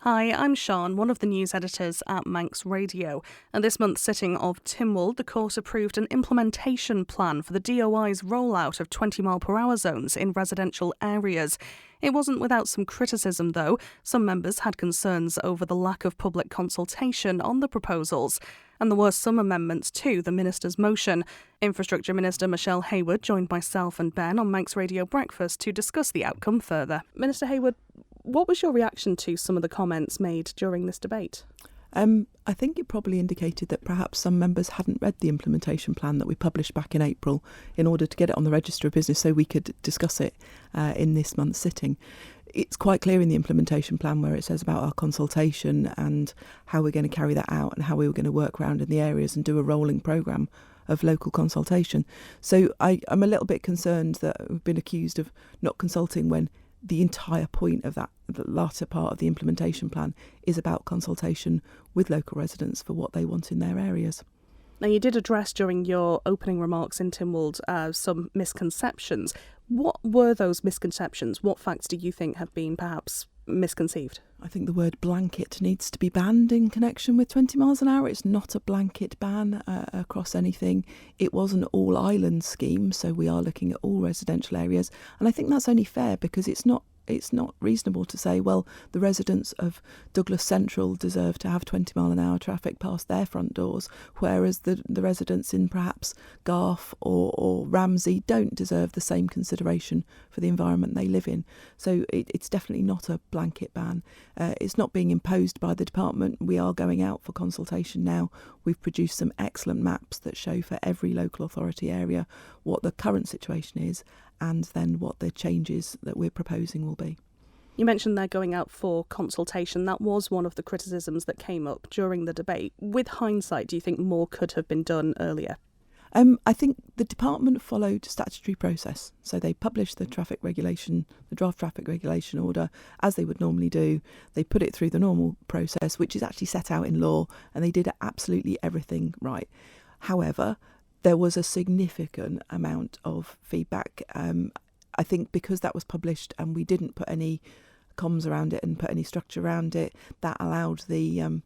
Hi, I'm Sean, one of the news editors at Manx Radio. And this month's sitting of Tynwald, the court approved an implementation plan for the DoI's rollout of 20-mile-per-hour zones in residential areas. It wasn't without some criticism, though. Some members had concerns over the lack of public consultation on the proposals. And there were some amendments to the Minister's motion. Infrastructure Minister Michelle Haywood joined myself and Ben on Manx Radio Breakfast to discuss the outcome further. Minister Haywood, what was your reaction to some of the comments made during this debate? I think it probably indicated that perhaps some members hadn't read the implementation plan that we published back in April in order to get it on the Register of Business so we could discuss it in this month's sitting. It's quite clear in the implementation plan where it says about our consultation and how we're going to carry that out and how we were going to work around in the areas and do a rolling programme of local consultation. So I'm a little bit concerned that we've been accused of not consulting when the entire point of that, the latter part of the implementation plan, is about consultation with local residents for what they want in their areas. Now, you did address during your opening remarks in Tynwald some misconceptions. What were those misconceptions? What facts do you think have been perhaps misconceived? I think the word blanket needs to be banned in connection with 20 miles an hour. It's not a blanket ban across anything. It was an all-island scheme, so we are looking at all residential areas. And I think that's only fair because it's not reasonable to say, well, the residents of Douglas Central deserve to have 20-mile-an-hour traffic past their front doors, whereas the residents in perhaps Garth or Ramsey don't deserve the same consideration for the environment they live in. So it's definitely not a blanket ban. It's not being imposed by the department. We are going out for consultation now. We've produced some excellent maps that show for every local authority area what the current situation is and then what the changes that we're proposing will be. You mentioned they're going out for consultation. That was one of the criticisms that came up during the debate. With hindsight, do you think more could have been done earlier? I think the department followed statutory process. So they published the traffic regulation, the draft traffic regulation order, as they would normally do. They put it through the normal process, which is actually set out in law, and they did absolutely everything right. However, there was a significant amount of feedback. I think because that was published and we didn't put any comms around it and put any structure around it, that allowed the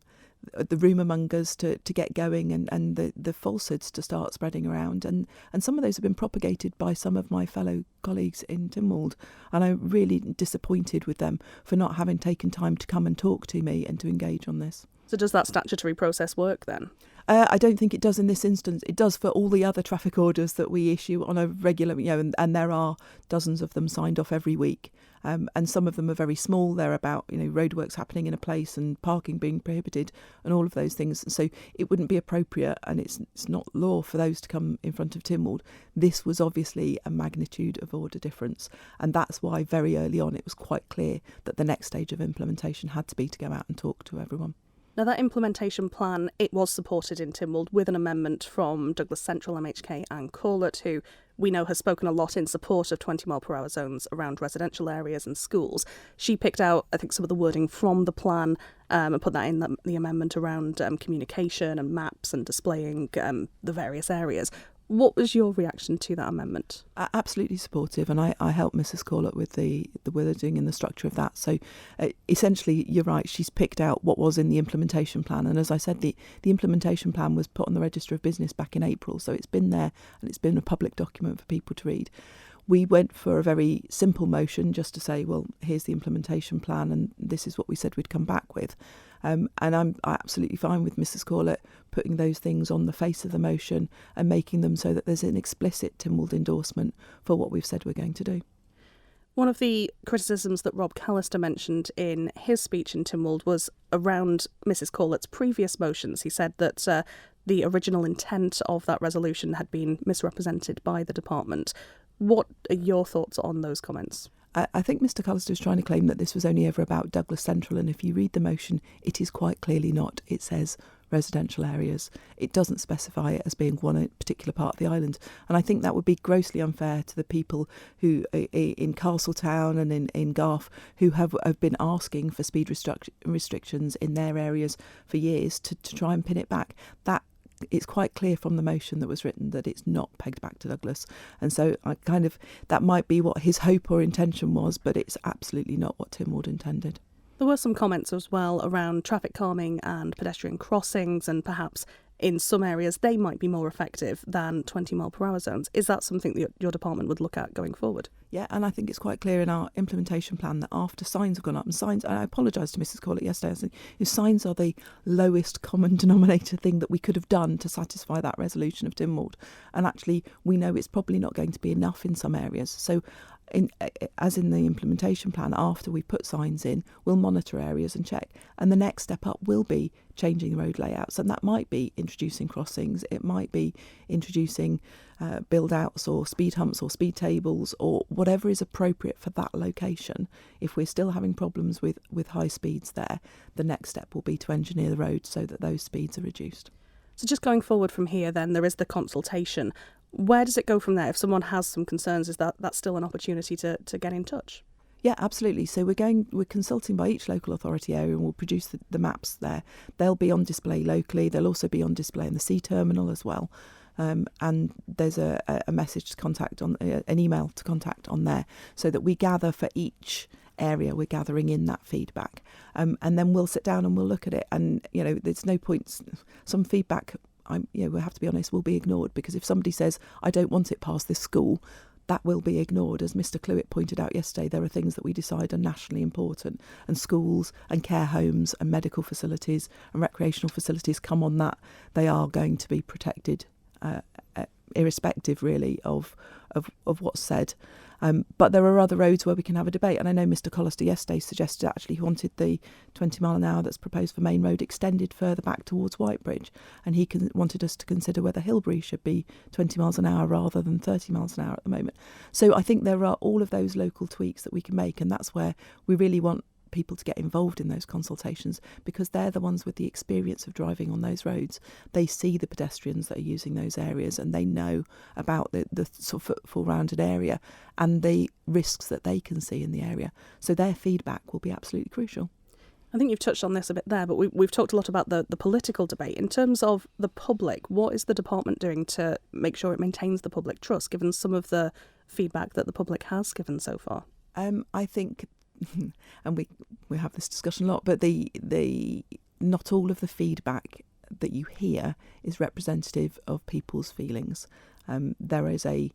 rumour mongers to get going and the falsehoods to start spreading around. And some of those have been propagated by some of my fellow colleagues in Tynwald. And I'm really disappointed with them for not having taken time to come and talk to me and to engage on this. So does that statutory process work then? I don't think it does in this instance. It does for all the other traffic orders that we issue on a regular, and there are dozens of them signed off every week. And some of them are very small. They're about, roadworks happening in a place and parking being prohibited and all of those things. So it wouldn't be appropriate and it's not law for those to come in front of Tynwald. This was obviously a magnitude of order difference. And that's why very early on it was quite clear that the next stage of implementation had to be to go out and talk to everyone. Now, that implementation plan, it was supported in Tynwald with an amendment from Douglas Central, MHK and Corlett, who we know has spoken a lot in support of 20-mile-per-hour zones around residential areas and schools. She picked out, I think, some of the wording from the plan and put that in the amendment around communication and maps and displaying the various areas. What was your reaction to that amendment? Absolutely supportive, and I helped Mrs. Corlett with the wording and the structure of that. So essentially, you're right, she's picked out what was in the implementation plan. And as I said, the implementation plan was put on the Register of Business back in April, so it's been there and it's been a public document for people to read. We went for a very simple motion just to say, well, here's the implementation plan and this is what we said we'd come back with. And I'm absolutely fine with Mrs. Corlett putting those things on the face of the motion and making them so that there's an explicit Tynwald endorsement for what we've said we're going to do. One of the criticisms that Rob Callister mentioned in his speech in Tynwald was around Mrs. Corlett's previous motions. He said that the original intent of that resolution had been misrepresented by the department. What are your thoughts on those comments? I think Mr. Callister is trying to claim that this was only ever about Douglas Central, and if you read the motion, it is quite clearly not. It says residential areas. It doesn't specify it as being one particular part of the island, and I think that would be grossly unfair to the people who in Castletown and in Garth who have been asking for speed restrictions in their areas for years to try and pin it back. It's quite clear from the motion that was written that it's not pegged back to Douglas. And so that might be what his hope or intention was, but it's absolutely not what Tynwald intended. There were some comments as well around traffic calming and pedestrian crossings, and perhaps in some areas they might be more effective than 20 mile per hour zones. Is that something that your department would look at going forward? Yeah, and I think it's quite clear in our implementation plan that after signs have gone up, and signs, and I apologise to Mrs. Corlett yesterday, I said, signs are the lowest common denominator thing that we could have done to satisfy that resolution of Tynwald. And actually, we know it's probably not going to be enough in some areas. So as in the implementation plan, after we put signs in, we'll monitor areas and check. And the next step up will be changing the road layouts. And that might be introducing crossings. It might be introducing build-outs or speed humps or speed tables or whatever is appropriate for that location. If we're still having problems with high speeds there, the next step will be to engineer the road so that those speeds are reduced. So just going forward from here, then, there is the consultation. Where does it go from there? If someone has some concerns, is that's still an opportunity to get in touch? Yeah, absolutely. So we're consulting by each local authority area, and we'll produce the maps there. They'll be on display locally. They'll also be on display in the C terminal as well. And there's a message to contact on an email to contact on there, so that we gather for each area. We're gathering in that feedback, and then we'll sit down and we'll look at it. And there's no point. Some feedback, we have to be honest, will be ignored, because if somebody says, I don't want it past this school, that will be ignored. As Mr. Clewett pointed out yesterday, there are things that we decide are nationally important, and schools and care homes and medical facilities and recreational facilities come on that. They are going to be protected, irrespective really of what's said. But there are other roads where we can have a debate. And I know Mr. Collister yesterday suggested actually he wanted the 20 mile an hour that's proposed for Main Road extended further back towards Whitebridge. And he wanted us to consider whether Hilbury should be 20 miles an hour rather than 30 miles an hour at the moment. So I think there are all of those local tweaks that we can make. And that's where we really want people to get involved in those consultations, because they're the ones with the experience of driving on those roads. They see the pedestrians that are using those areas, and they know about the sort of footfall-rounded area and the risks that they can see in the area. So their feedback will be absolutely crucial. I think you've touched on this a bit there, but we've talked a lot about the political debate. In terms of the public, what is the department doing to make sure it maintains the public trust, given some of the feedback that the public has given so far? I think, and we have this discussion a lot, but the not all of the feedback that you hear is representative of people's feelings. There is a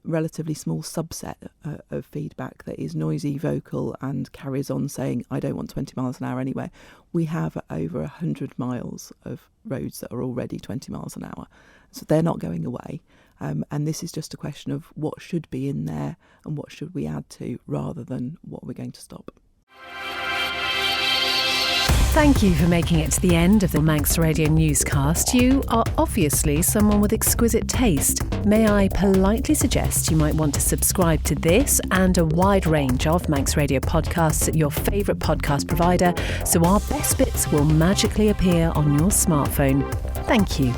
relatively small subset of feedback that is noisy, vocal, and carries on saying, I don't want 20 miles an hour anywhere. We have over 100 miles of roads that are already 20 miles an hour. So they're not going away. And this is just a question of what should be in there and what should we add to, rather than what we're going to stop. Thank you for making it to the end of the Manx Radio newscast. You are obviously someone with exquisite taste. May I politely suggest you might want to subscribe to this and a wide range of Manx Radio podcasts at your favourite podcast provider, so our best bits will magically appear on your smartphone. Thank you.